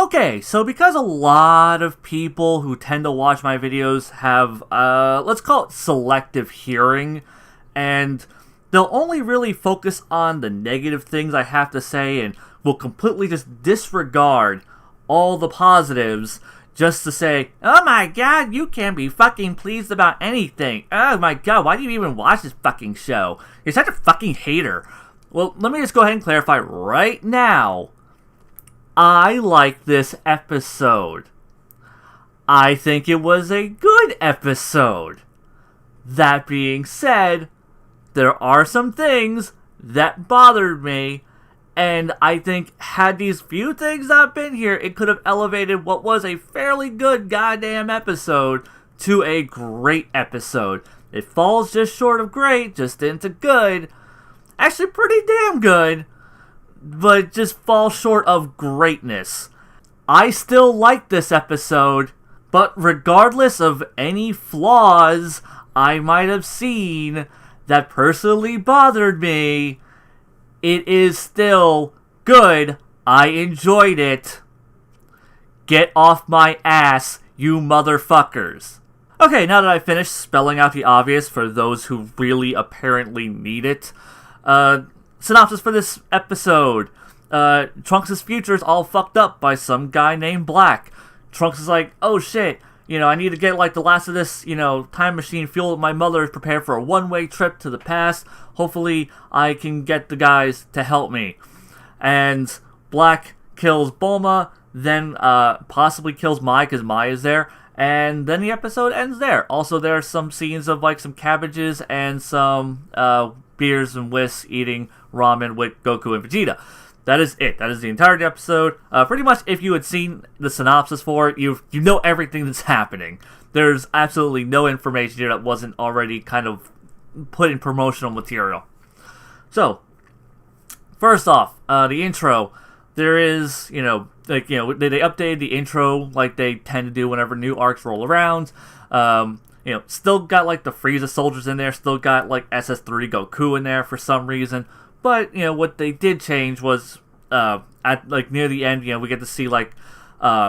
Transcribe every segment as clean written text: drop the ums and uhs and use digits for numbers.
Okay, so because a lot of people who tend to watch my videos have, let's call it selective hearing, and they'll only really focus on the negative things I have to say and will completely just disregard all the positives just to say, oh my god, you can't be fucking pleased about anything. Oh my god, why do you even watch this fucking show? You're such a fucking hater. Well, let me just go ahead and clarify right now. I like this episode. I think it was a good episode. That being said, there are some things that bothered me, and I think had these few things not been here, it could have elevated what was a fairly good goddamn episode to a great episode. It falls just short of great, just into good. Actually pretty damn good, but just falls short of greatness. I still like this episode, but regardless of any flaws I might have seen that personally bothered me, it is still good. I enjoyed it. Get off my ass, you motherfuckers. Okay, now that I've finished spelling out the obvious for those who really apparently need it, synopsis for this episode. Trunks' future is all fucked up by some guy named Black. Trunks is like, oh shit, I need to get like the last of this, time machine fuel with my mother is prepared for a one-way trip to the past. Hopefully I can get the guys to help me. And Black kills Bulma, then possibly kills Mai because Mai is there. And then the episode ends there. Also, there are some scenes of like some cabbages and some beers and Whis eating ramen with Goku and Vegeta. That is it. That is the entire episode. Pretty much, if you had seen the synopsis for it, you know everything that's happening. There's absolutely no information here that wasn't already kind of put in promotional material. So, first off, the intro. There is, they updated the intro like they tend to do whenever new arcs roll around. Still got like the Frieza soldiers in there. Still got like SS3 Goku in there for some reason. But, what they did change was, at, like, near the end, we get to see, like,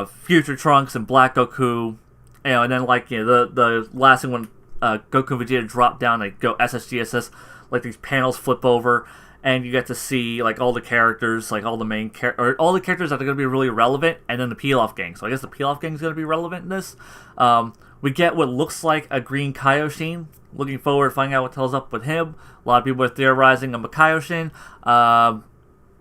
Future Trunks and Black Goku, and then, like, the last thing when, Goku and Vegeta drop down, like, go SSGSS, like, these panels flip over, and you get to see, like, all the characters, like, all the main or all the characters that are going to be really relevant, and then the Peel-Off Gang. So I guess the Peel-Off Gang is going to be relevant in this. We get what looks like a green Kaioshin. Looking forward to finding out what the hell's up with him. A lot of people are theorizing a Kaioshin.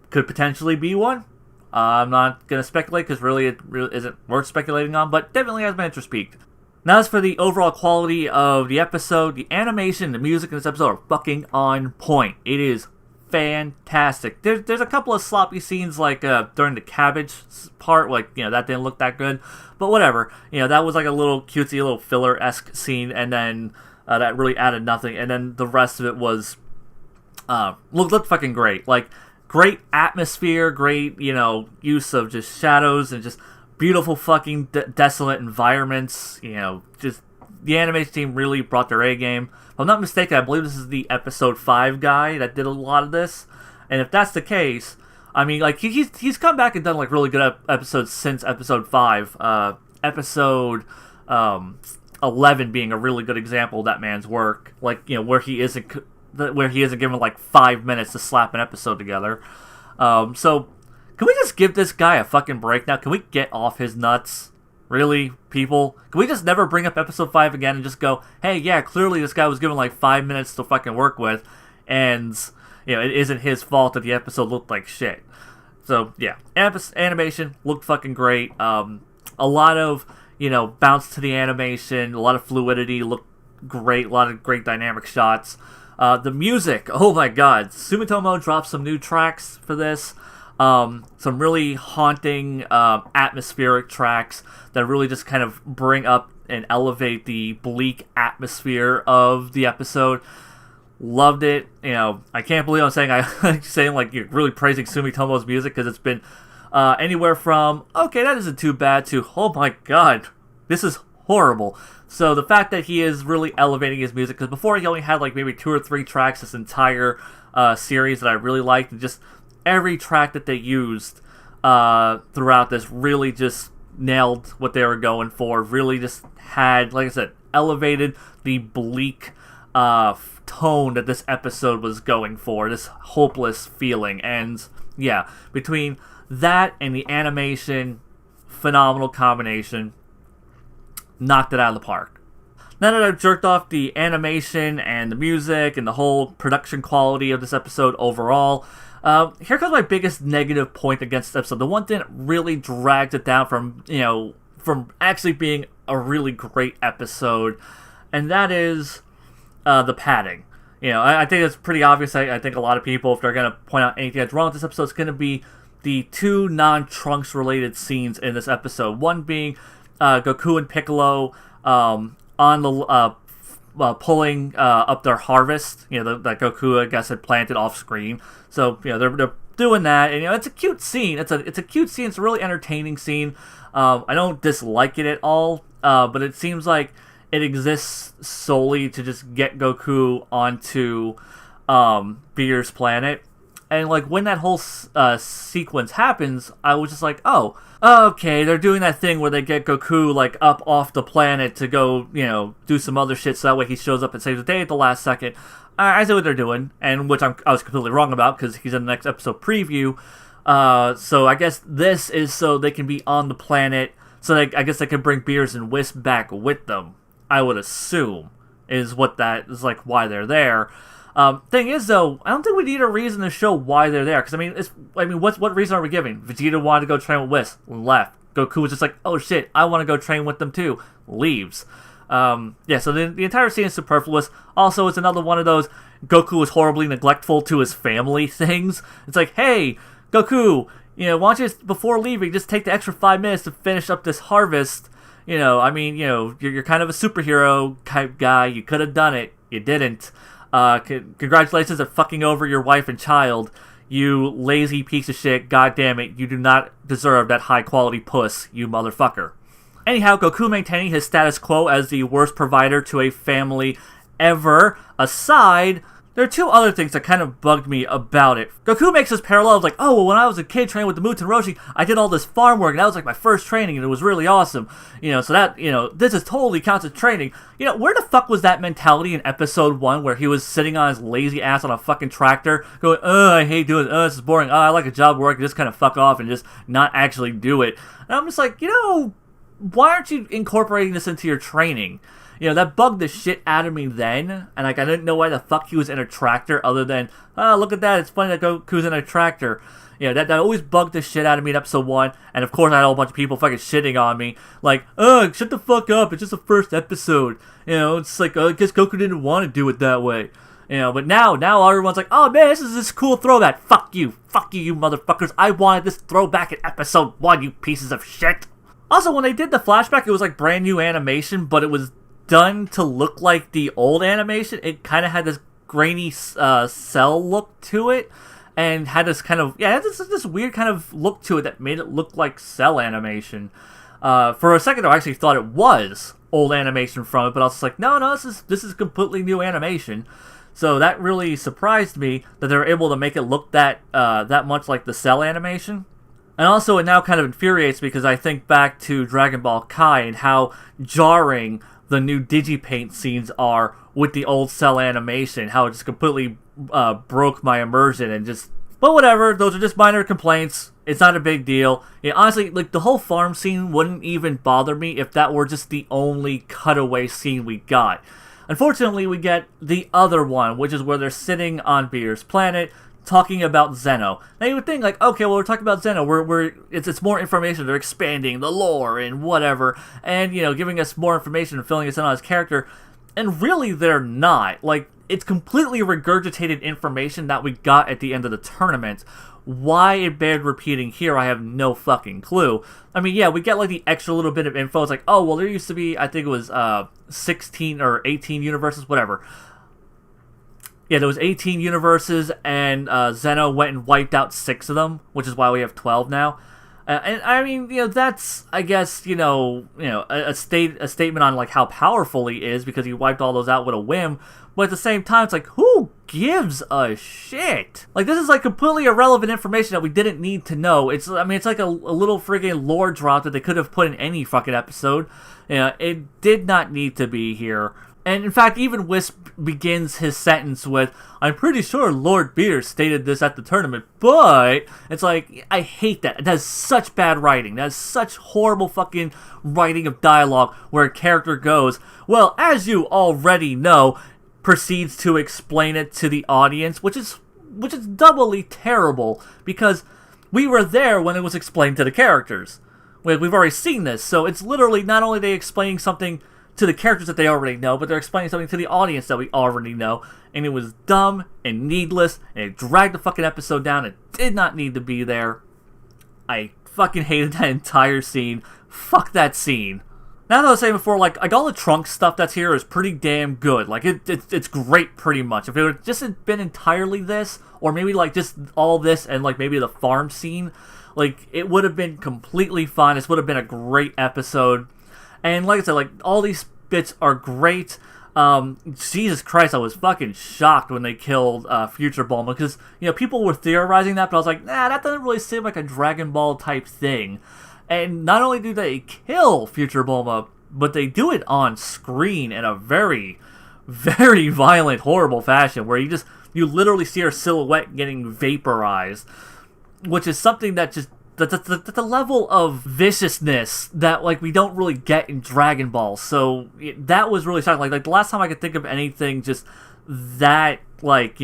Could potentially be one. I'm not going to speculate because really it really isn't worth speculating on, but definitely has my interest peaked. Now as for the overall quality of the episode, the animation, the music in this episode are fucking on point. It is fantastic. There's a couple of sloppy scenes like during the cabbage part, like, that didn't look that good. But whatever. That was like a little cutesy, little filler-esque scene, and then that really added nothing, and then the rest of it was looked fucking great. Like, great atmosphere, great, use of just shadows and just beautiful fucking desolate environments. Just the animation team really brought their A game. If I'm not mistaken, I believe this is the episode 5 guy that did a lot of this, and if that's the case, I mean, like, he's come back and done like really good episodes since episode 5. Episode 11 being a really good example of that man's work, like, where he isn't given like 5 minutes to slap an episode together. So can we just give this guy a fucking break now? Can we get off his nuts? Really, people? Can we just never bring up episode 5 again and just go, hey, yeah, clearly this guy was given like 5 minutes to fucking work with, and it isn't his fault that the episode looked like shit. So yeah, animation looked fucking great. A lot of bounce to the animation, a lot of fluidity, looked great, a lot of great dynamic shots. The music, oh my god, Sumitomo dropped some new tracks for this. Some really haunting, atmospheric tracks that really just kind of bring up and elevate the bleak atmosphere of the episode. Loved it. I can't believe I'm saying like you're really praising Sumitomo's music, because it's been anywhere from, okay, that isn't too bad, to, oh my god, this is horrible. So the fact that he is really elevating his music, because before he only had like maybe 2 or 3 tracks this entire series that I really liked, and just every track that they used throughout this really just nailed what they were going for. Really just had, like I said, elevated the bleak tone that this episode was going for, this hopeless feeling. And yeah, between that and the animation, phenomenal combination, knocked it out of the park. Now that I've jerked off the animation and the music and the whole production quality of this episode overall, here comes my biggest negative point against this episode. The one thing that really dragged it down from actually being a really great episode, and that is the padding. I think it's pretty obvious. I think a lot of people, if they're going to point out anything that's wrong with this episode, it's going to be the two non-Trunks related scenes in this episode. One being Goku and Piccolo on the pulling up their harvest, that Goku, I guess, had planted off screen. So they're doing that, and it's a cute scene. It's a cute scene. It's a really entertaining scene. I don't dislike it at all, but it seems like it exists solely to just get Goku onto Beer's planet. And when that whole sequence happens, I was just like, oh, okay, they're doing that thing where they get Goku up off the planet to go, do some other shit, so that way he shows up and saves the day at the last second. I see what they're doing, and which I was completely wrong about, because he's in the next episode preview. So I guess this is so they can be on the planet, so I guess they can bring Beers and Wisp back with them, I would assume, is what that is why they're there. Thing is, though, I don't think we need a reason to show why they're there. Because what reason are we giving? Vegeta wanted to go train with Whis, left. Goku was just like, oh shit, I want to go train with them too, leaves. So the entire scene is superfluous. Also, it's another one of those Goku is horribly neglectful to his family things. It's like, hey, Goku, why don't you before leaving just take the extra 5 minutes to finish up this harvest? You're kind of a superhero type guy. You could have done it. You didn't. Congratulations on fucking over your wife and child, you lazy piece of shit. God damn it, you do not deserve that high quality puss, you motherfucker. Anyhow, Goku maintaining his status quo as the worst provider to a family ever aside, there are two other things that kind of bugged me about it. Goku makes this parallel of when I was a kid training with the Muten Roshi, I did all this farm work, and that was my first training, and it was really awesome. So that, this is totally counts as training. Where the fuck was that mentality in episode 1 where he was sitting on his lazy ass on a fucking tractor, going, I hate doing it, this is boring, I like a job work, and just kind of fuck off and just not actually do it. And I'm just like, why aren't you incorporating this into your training? That bugged the shit out of me then, and I didn't know why the fuck he was in a tractor other than, look at that, it's funny that Goku's in a tractor. That always bugged the shit out of me in episode 1, and of course I had a whole bunch of people fucking shitting on me, shut the fuck up, it's just the first episode. It's I guess Goku didn't want to do it that way. But now everyone's like, oh man, this is this cool throwback. Fuck you, you motherfuckers, I wanted this throwback in episode 1, you pieces of shit. Also, when they did the flashback, it was brand new animation, but it was done to look like the old animation. It kind of had this grainy cell look to it, and had this kind of this weird kind of look to it that made it look like cell animation. For a second, I actually thought it was old animation from it, but I was just like, no, this is completely new animation. So that really surprised me that they were able to make it look that much like the cell animation. And also, it now kind of infuriates me because I think back to Dragon Ball Kai and how jarring the new Digipaint scenes are with the old cell animation, how it just completely broke my immersion and just... But whatever, those are just minor complaints. It's not a big deal. Honestly, the whole farm scene wouldn't even bother me if that were just the only cutaway scene we got. Unfortunately, we get the other one, which is where they're sitting on Beer's planet, talking about Zeno. Now you would think okay, well, we're talking about Zeno. It's more information. They're expanding the lore and whatever, and giving us more information and filling us in on his character. And really, they're not. It's completely regurgitated information that we got at the end of the tournament. Why it bared repeating here, I have no fucking clue. We get the extra little bit of info. It's there used to be, I think it was 16 or 18 universes, whatever. Yeah, there was 18 universes, and Zeno went and wiped out 6 of them, which is why we have 12 now. And that's, I guess, a statement on how powerful he is because he wiped all those out with a whim. But at the same time, it's who gives a shit? Like, this is like completely irrelevant information that we didn't need to know. It's like a little friggin' lore drop that they could have put in any fucking episode. It did not need to be here. And in fact, even Wisp begins his sentence with, "I'm pretty sure Lord Beer stated this at the tournament," but it's like, I hate that. That is such bad writing. That is such horrible fucking writing of dialogue where a character goes, "Well, as you already know," proceeds to explain it to the audience, which is doubly terrible because we were there when it was explained to the characters. We've already seen this, so it's literally not only they explaining something to the characters that they already know, but they're explaining something to the audience that we already know, and it was dumb and needless, and it dragged the fucking episode down. It did not need to be there. I fucking hated that entire scene. Fuck that scene. Now that I was saying before, like all the Trunks stuff that's here is pretty damn good. Like, it's great pretty much. If it would just been entirely this, or maybe like just all this and like maybe the farm scene, like it would have been completely fine. This would have been a great episode. And like I said, like, all these bits are great. Jesus Christ, I was fucking shocked when they killed Future Bulma, because, people were theorizing that, but I was like, nah, that doesn't really seem like a Dragon Ball type thing. And not only do they kill Future Bulma, but they do it on screen in a very, very violent, horrible fashion, where you literally see her silhouette getting vaporized, which is something that just the level of viciousness that, like, we don't really get in Dragon Ball. So that was really shocking. Like the last time I could think of anything just that, like,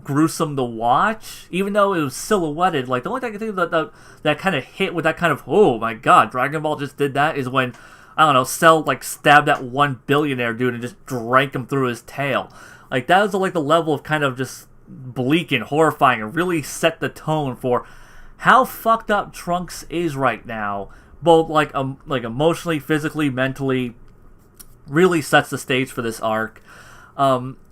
gruesome to watch, even though it was silhouetted. Like, the only thing I can think of that kind of hit with that kind of, oh my god, Dragon Ball just did that, is when, I don't know, Cell, like, stabbed that one billionaire dude and just drank him through his tail. Like, that was, like, the level of kind of just bleak and horrifying, and really set the tone for how fucked up Trunks is right now, both like emotionally, physically, mentally. Really sets the stage for this arc.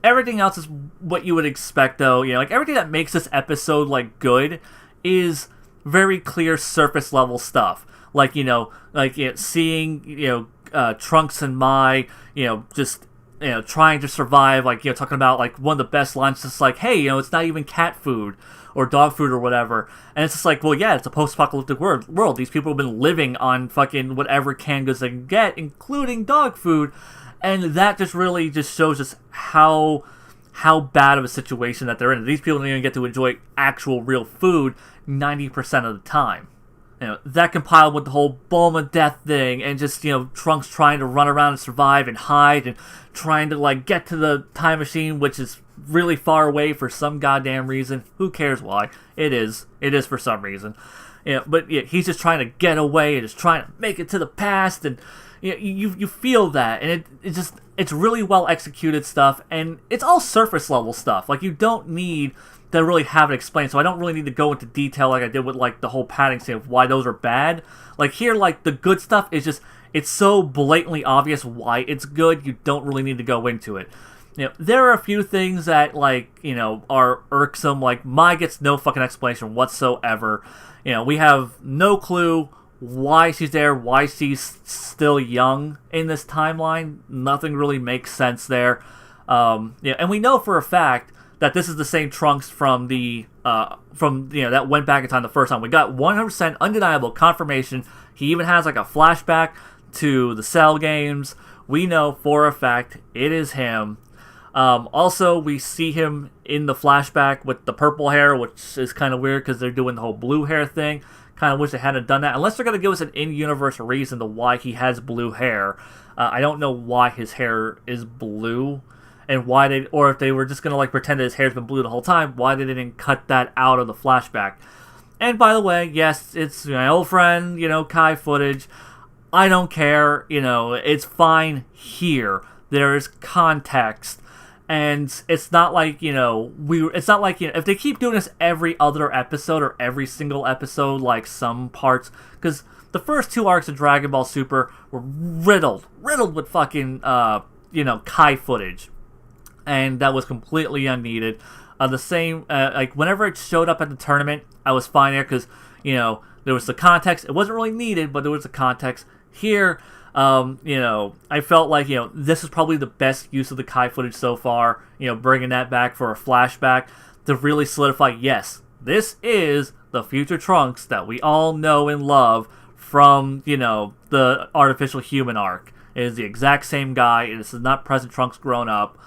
Everything else is what you would expect, though. Like, everything that makes this episode like good is very clear surface level stuff. Like, seeing Trunks and Mai, just trying to survive. Like, talking about, like, one of the best lines, just like, hey, it's not even cat food or dog food or whatever. And it's just like, well, yeah, it's a post-apocalyptic world. These people have been living on fucking whatever canned goods they can get, including dog food. And that just really just shows us how bad of a situation that they're in. These people don't even get to enjoy actual real food 90% of the time. That compiled with the whole Bulma death thing, and just, Trunks trying to run around and survive and hide, and trying to, like, get to the time machine, which is really far away for some goddamn reason. Who cares why? It is for some reason. But he's just trying to get away and just trying to make it to the past, and you feel that, and it's really well executed stuff, and it's all surface level stuff. Like, you don't need to really have it explained, so I don't really need to go into detail like I did with, like, the whole padding scene of why those are bad. Like, here, like, the good stuff is just, it's so blatantly obvious why it's good, you don't really need to go into it. There are a few things that, like, are irksome. Like, Mai gets no fucking explanation whatsoever. We have no clue why she's there, why she's still young in this timeline. Nothing really makes sense there. And we know for a fact that this is the same Trunks from that went back in time the first time. We got 100% undeniable confirmation. He even has, like, a flashback to the Cell games. We know for a fact it is him. Also, we see him in the flashback with the purple hair, which is kind of weird because they're doing the whole blue hair thing. Kind of wish they hadn't done that, unless they're going to give us an in-universe reason to why he has blue hair. I don't know why his hair is blue, and why or if they were just going to, like, pretend that his hair's been blue the whole time, why they didn't cut that out of the flashback. And by the way, yes, it's my old friend, Kai footage. I don't care, it's fine here. There is context. And it's not like, if they keep doing this every other episode or every single episode, like some parts, because the first two arcs of Dragon Ball Super were riddled with fucking, Kai footage. And that was completely unneeded. The same, like, whenever it showed up at the tournament, I was fine there, because, there was the context. It wasn't really needed, but there was the context. Here, I felt like, this is probably the best use of the Kai footage so far, bringing that back for a flashback to really solidify, yes, this is the future Trunks that we all know and love from, the artificial human arc. It is the exact same guy. This is not present Trunks grown up.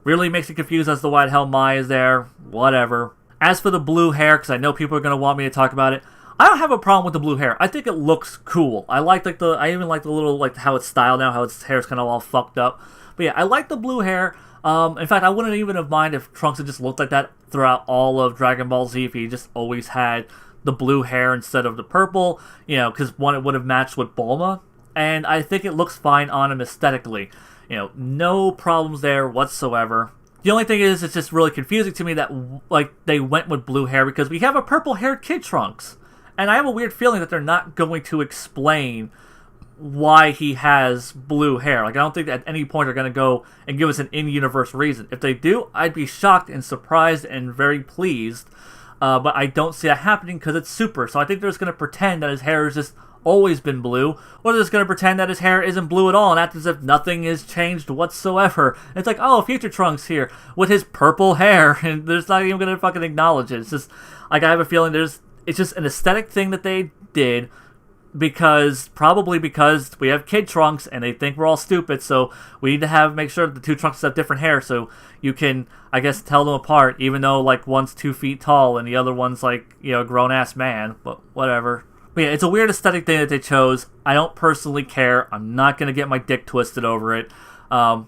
Really makes it confused as to why the hell Mai is there. Whatever. As for the blue hair, because I know people are going to want me to talk about it, I don't have a problem with the blue hair. I think it looks cool. I even like the little, how it's styled now, how its hair is kind of all fucked up. But yeah, I like the blue hair. In fact, I wouldn't even have minded if Trunks had just looked like that throughout all of Dragon Ball Z, if he just always had the blue hair instead of the purple, because one, it would have matched with Bulma, and I think it looks fine on him aesthetically. No problems there whatsoever. The only thing is, it's just really confusing to me that, they went with blue hair, because we have a purple-haired Kid Trunks, and I have a weird feeling that they're not going to explain why he has blue hair. I don't think at any point they're going to go and give us an in-universe reason. If they do, I'd be shocked and surprised and very pleased, but I don't see that happening because it's Super, so I think they're just going to pretend that his hair has just always been blue, or they're just going to pretend that his hair isn't blue at all and act as if nothing has changed whatsoever. It's like, oh, Future Trunks here with his purple hair, and they're just not even going to fucking acknowledge it. It's just, I have a feeling it's just an aesthetic thing that they did, probably because we have Kid Trunks and they think we're all stupid, so we need to make sure that the two Trunks have different hair so you can, I guess, tell them apart, even though one's 2 feet tall and the other one's a grown-ass man, but whatever. But yeah, it's a weird aesthetic thing that they chose. I don't personally care. I'm not going to get my dick twisted over it. I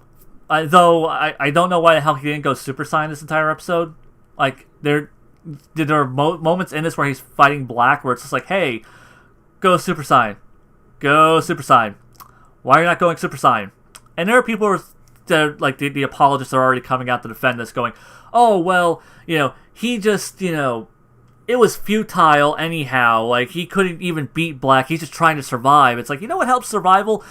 don't know why the hell he didn't go Super Saiyan this entire episode. There are moments in this where he's fighting Black where it's just hey, go Super Saiyan. Go Super Saiyan. Why are you not going Super Saiyan? And there are people who are, the apologists are already coming out to defend this, going, oh, well, he just, it was futile anyhow. He couldn't even beat Black. He's just trying to survive. It's what helps survival?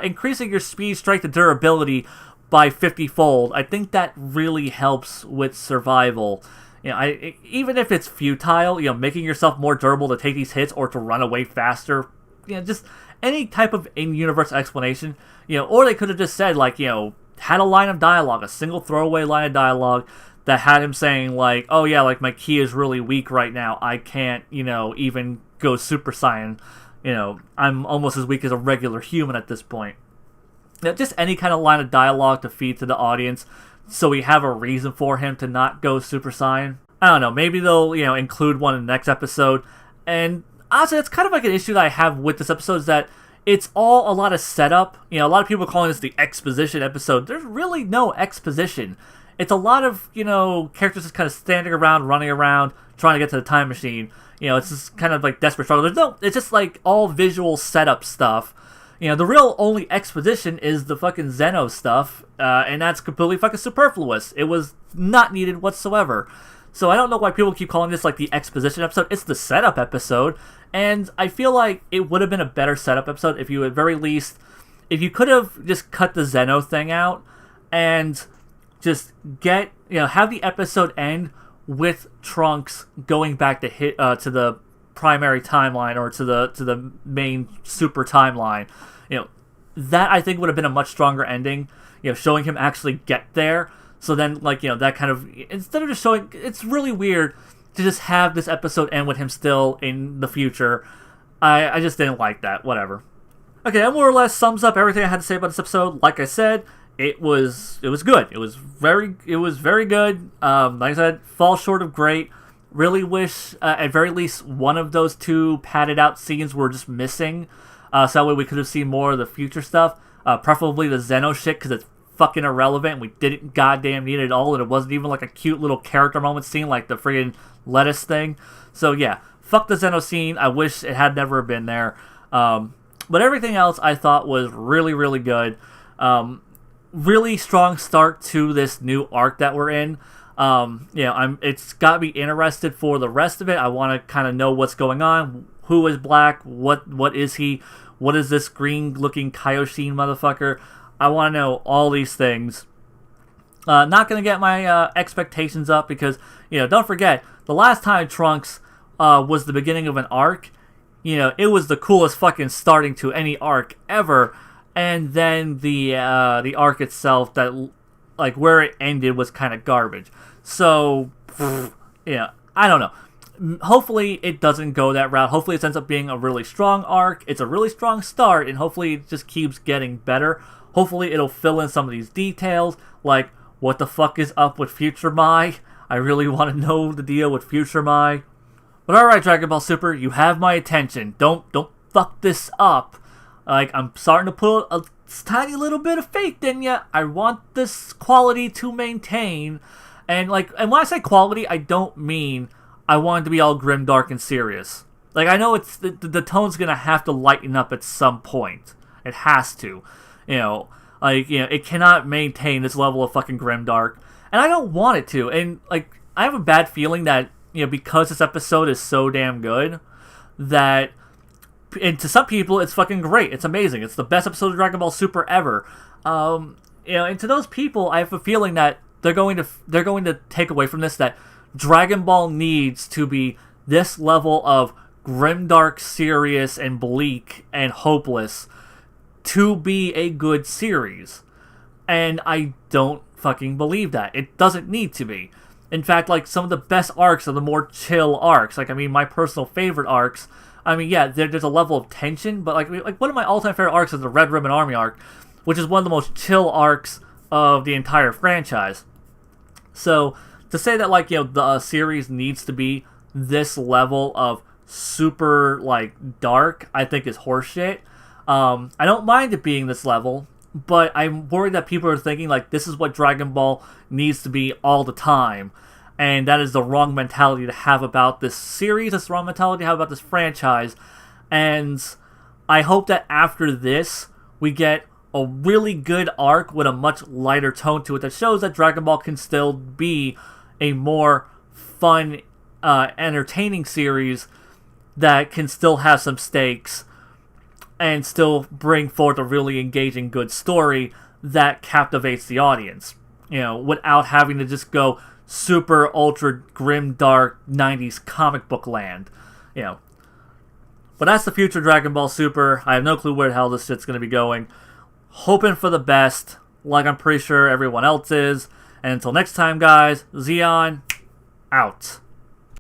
Increasing your speed, strength, and durability by 50-fold. I think that really helps with survival. Even if it's futile, making yourself more durable to take these hits or to run away faster, just any type of in-universe explanation, or they could have just said, had a line of dialogue, a single throwaway line of dialogue that had him saying, oh yeah, my ki is really weak right now, I can't, even go Super Saiyan, I'm almost as weak as a regular human at this point. Just any kind of line of dialogue to feed to the audience, so we have a reason for him to not go Super Saiyan. I don't know, maybe they'll, include one in the next episode. And honestly, that's kind of an issue that I have with this episode, is that it's all a lot of setup. A lot of people are calling this the exposition episode. There's really no exposition. It's a lot of, characters just kind of standing around, running around, trying to get to the time machine. It's just kind of desperate struggle. It's just all visual setup stuff. The real only exposition is the fucking Zeno stuff, and that's completely fucking superfluous. It was not needed whatsoever. So I don't know why people keep calling this the exposition episode. It's the setup episode, and I feel like it would have been a better setup episode if you at very least, if you could have just cut the Zeno thing out and just have the episode end with Trunks going back to the primary timeline, or to the main Super timeline. That I think would have been a much stronger ending, showing him actually get there. So then, that kind of, instead of just showing, it's really weird to just have this episode end with him still in the future. I just didn't like that. Whatever. Okay, that more or less sums up everything I had to say about this episode. Like I said, it was good. It was very good. Like I said, falls short of great. Really wish, at very least, one of those two padded out scenes were just missing. So that way we could have seen more of the future stuff. Preferably the Zeno shit, because it's fucking irrelevant. We didn't goddamn need it at all, and it wasn't even a cute little character moment scene like the friggin' lettuce thing. So yeah, fuck the Zeno scene. I wish it had never been there. But everything else I thought was really, really good. Really strong start to this new arc that we're in. It's got me interested for the rest of it. I want to kind of know what's going on. Who is Black? What is he? What is this green-looking Kaioshin motherfucker? I want to know all these things. Not going to get my expectations up because, don't forget, the last time Trunks was the beginning of an arc, it was the coolest fucking starting to any arc ever, and then the arc itself, that like where it ended, was kind of garbage. So I don't know. Hopefully it doesn't go that route. Hopefully it ends up being a really strong arc. It's a really strong start, and hopefully it just keeps getting better. Hopefully it'll fill in some of these details, like what the fuck is up with Future Mai. I really want to know the deal with Future Mai. But alright, Dragon Ball Super, you have my attention. Don't fuck this up. Like, I'm starting to put a tiny little bit of faith in ya. I want this quality to maintain. And when I say quality, I don't mean I want it to be all grim, dark, and serious. Like, I know it's the tone's gonna have to lighten up at some point. It has to. It cannot maintain this level of fucking grim, dark. And I don't want it to. And, I have a bad feeling that, because this episode is so damn good, that, and to some people, it's fucking great. It's amazing. It's the best episode of Dragon Ball Super ever. And to those people, I have a feeling that they're going to take away from this that Dragon Ball needs to be this level of grimdark, serious, and bleak and hopeless to be a good series. And I don't fucking believe that. It doesn't need to be. In fact, some of the best arcs are the more chill arcs. My personal favorite arcs, there's a level of tension, but one of my all-time favorite arcs is the Red Ribbon Army arc, which is one of the most chill arcs of the entire franchise. So, to say that, the series needs to be this level of super, dark, I think is horseshit. I don't mind it being this level, but I'm worried that people are thinking, this is what Dragon Ball needs to be all the time. And that is the wrong mentality to have about this series. It's the wrong mentality to have about this franchise. And I hope that after this, we get a really good arc with a much lighter tone to it that shows that Dragon Ball can still be a more fun, entertaining series that can still have some stakes and still bring forth a really engaging, good story that captivates the audience, without having to just go super, ultra, grim, dark, 90s comic book land, But that's the future Dragon Ball Super. I have no clue where the hell this shit's going to be going. Hoping for the best, like I'm pretty sure everyone else is. And until next time, guys, Zeon, out.